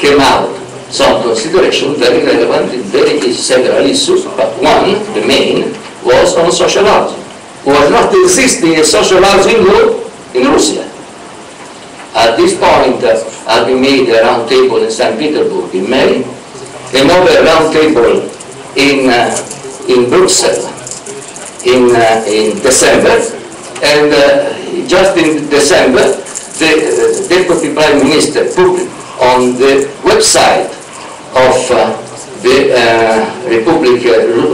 came out some consideration very relevant in several issues, but one, the main, was on social housing. Was not existing a social housing law in Russia. At this point, has been made a round table in St. Petersburg in May, another round table in Brussels in December, and just in December, the Deputy Prime Minister put on the website of the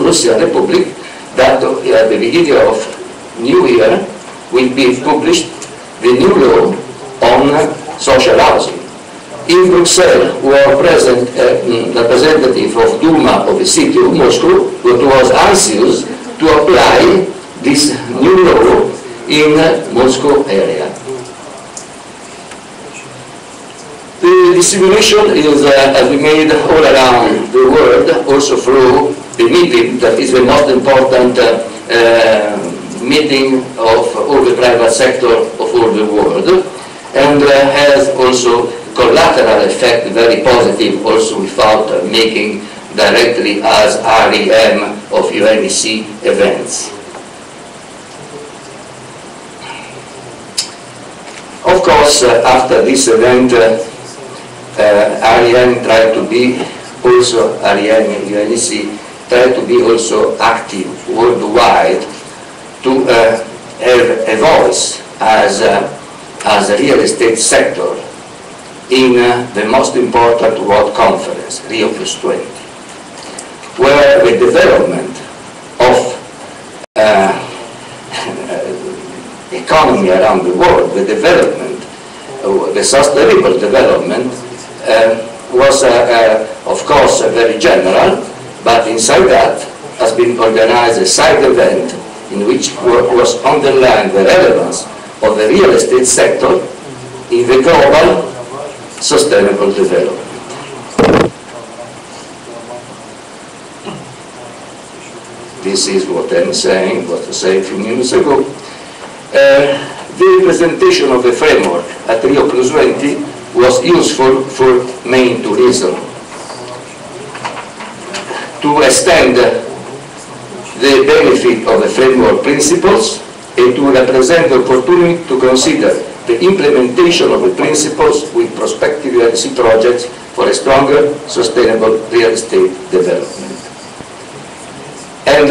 Russian Republic that at the beginning of New Year will be published the new law on social housing. In Brussels were present a representative of Duma of the city of Moscow, who was anxious to apply this new law in Moscow area. The dissemination has been made all around the world, also through the meeting that is the most important meeting of all the private sector of all the world, and has also collateral effect, very positive, also without making directly as REM of UNEC events. Of course, after this event, REM tried to be also, REM UNEC tried to be also active worldwide to have a voice as a real estate sector in the most important World Conference, Rio +20, where the development of economy around the world, the development, the sustainable development was, of course, very general, but inside that has been organized a side event in which was underlined the relevance of the real estate sector in the global sustainable development. This is what I'm saying, what I said a few minutes ago. The presentation of the framework at Rio +20 was useful for main two reasons. To extend the benefit of the framework principles and to represent the opportunity to consider the implementation of the principles with prospective UNEC projects for a stronger, sustainable real estate development. And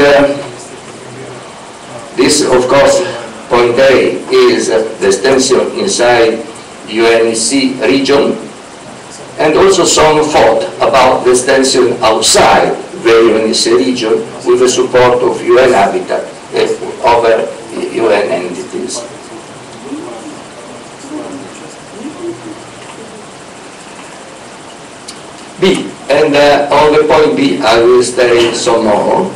this, of course, point A is the extension inside UNEC region, and also some thought about the extension outside the UNEC region with the support of UN Habitat and other UN entities. B, and on the point B I will stay some more.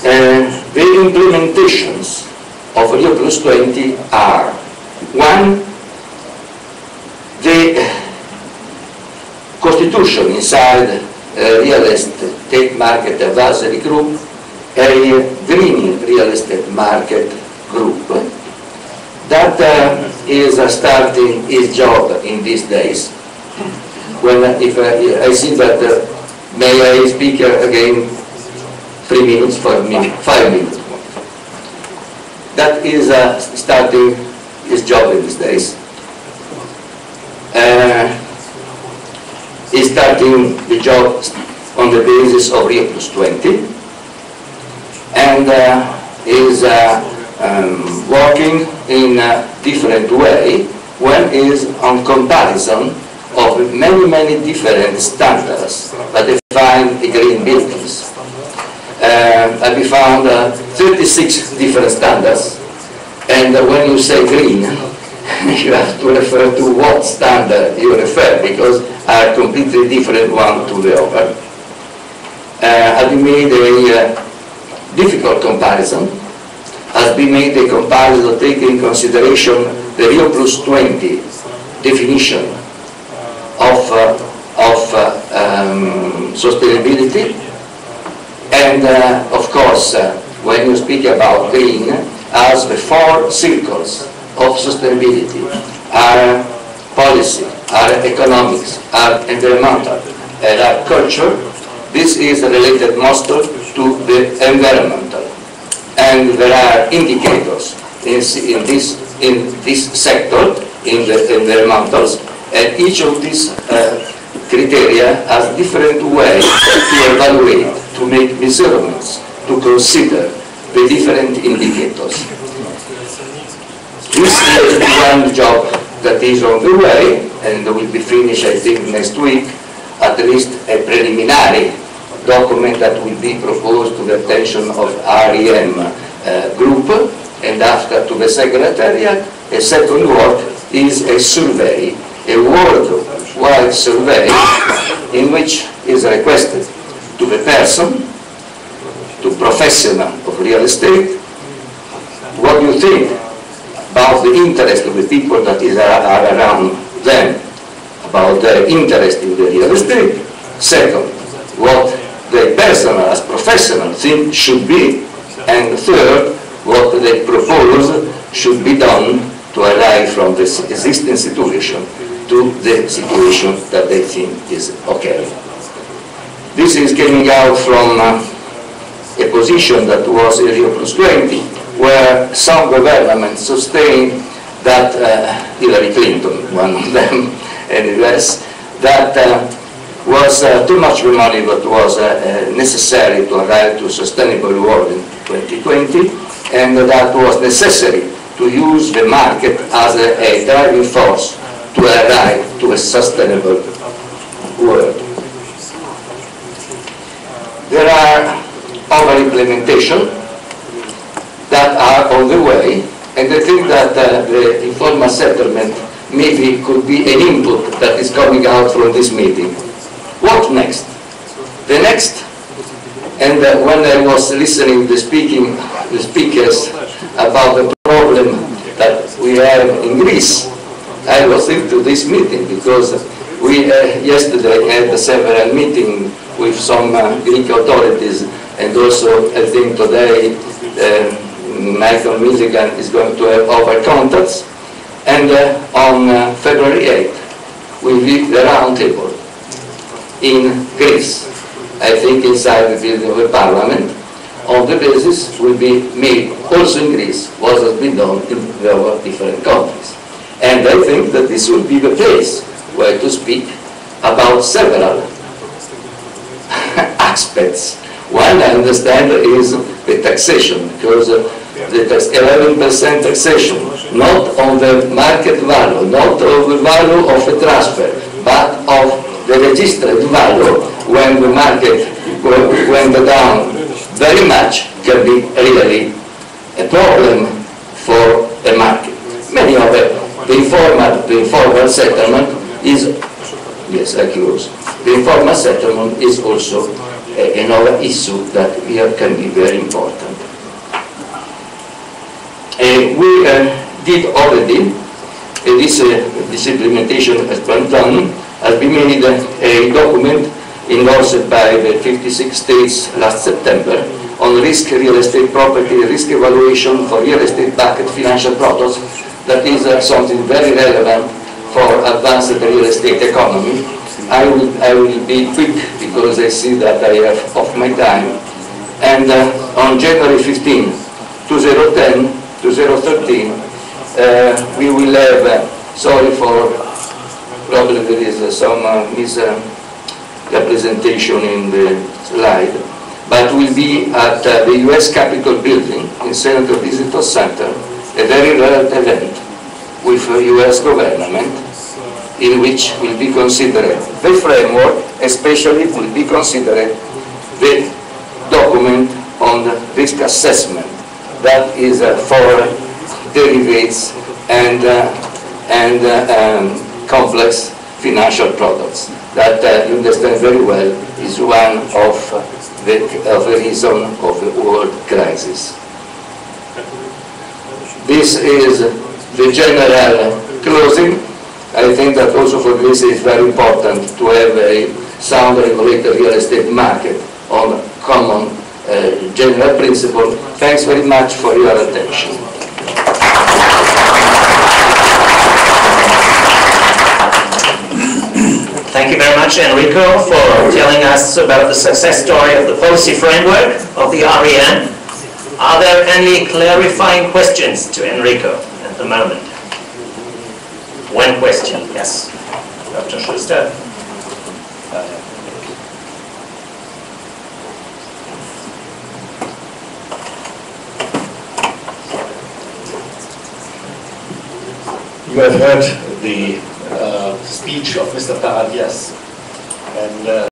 The implementations of Rio +20 are: one, the constitution inside real estate market advisory group, a green real estate market group that is starting its job in these days. When if I see that, may I speak again 3 minutes, 5 minutes. That is starting his job in these days. Is starting the job on the basis of Rio +20, and is working in a different way when is on comparison of many different standards that define the green buildings. And we found 36 different standards, and when you say green, you have to refer to what standard you refer, because are completely different one to the other. Have been made a difficult comparison. Has been made a comparison taking in consideration the Rio +20 definition of sustainability, and of course, when you speak about green, as the 4 circles of sustainability are policy, are economics, are environmental, and are culture. This is related most to the environmental. And there are indicators in this sector, in the environmentals, and each of these criteria has different ways to evaluate, to make measurements, to consider the different indicators. This is one job that is on the way, and will be finished, I think, next week, at least a preliminary document that will be proposed to the attention of REM group, and after to the Secretariat. A second work is a survey, a worldwide survey, in which is requested to the person, to professional of real estate, what do you think about the interest of the people that are around them, about their interest in the real estate. Second, what the person as professional think should be, and third, what they propose should be done to arrive from this existing situation to the situation that they think is okay. This is coming out from a position that was in Rio +20, where some governments sustained that Hillary Clinton, one of them in the US, that was too much money that was necessary to arrive to a sustainable world in 2020, and that was necessary to use the market as a driving force to arrive to a sustainable world. There are over-implementation that are on the way, and I think that the informal settlement maybe could be an input that is coming out from this meeting. What next? The next, and when I was listening to the speakers about the problem that we have in Greece, I was thinking to this meeting, because we yesterday had several meetings with some Greek authorities, and also I think today Michael Michigan is going to have other contacts, and on February 8th we will the round table in Greece, I think inside the building of the Parliament. On the basis will be made also in Greece what has been done in our different countries. And I think that this will be the place where to speak about several aspects. One, I understand, is the taxation, because the 11% taxation, not on the market value, not on the value of the transfer, but of the registered value when the market went down very much, can be really a problem for the market. Many of the informal settlement is, yes, I close. The informal settlement is also another issue that here can be very important. We did already, this implementation has been done, has been made a document endorsed by the 56 states last September on risk real estate property, risk evaluation for real estate backed financial products. That is something very relevant for advanced real estate economy. I will be quick because I see that I have off my time. And on January 15, 2013, we will have, sorry for, probably there is some misrepresentation in the slide, but will be at the US Capitol building in Senator Visitor Center, a very relevant event with the US government, in which will be considered the framework, especially will be considered the document on the risk assessment that is for derivatives and complex financial products. That you understand very well is one of the reason of the world crisis. This is the general closing. I think that also for Greece it is very important to have a sound regulated real estate market on common general principle. Thanks very much for your attention. Thank you very much, Enrico, for telling us about the success story of the policy framework of the REN. Are there any clarifying questions to Enrico at the moment? One question, yes. Dr. Schuster. You have heard the speech of Mr. Paradias, and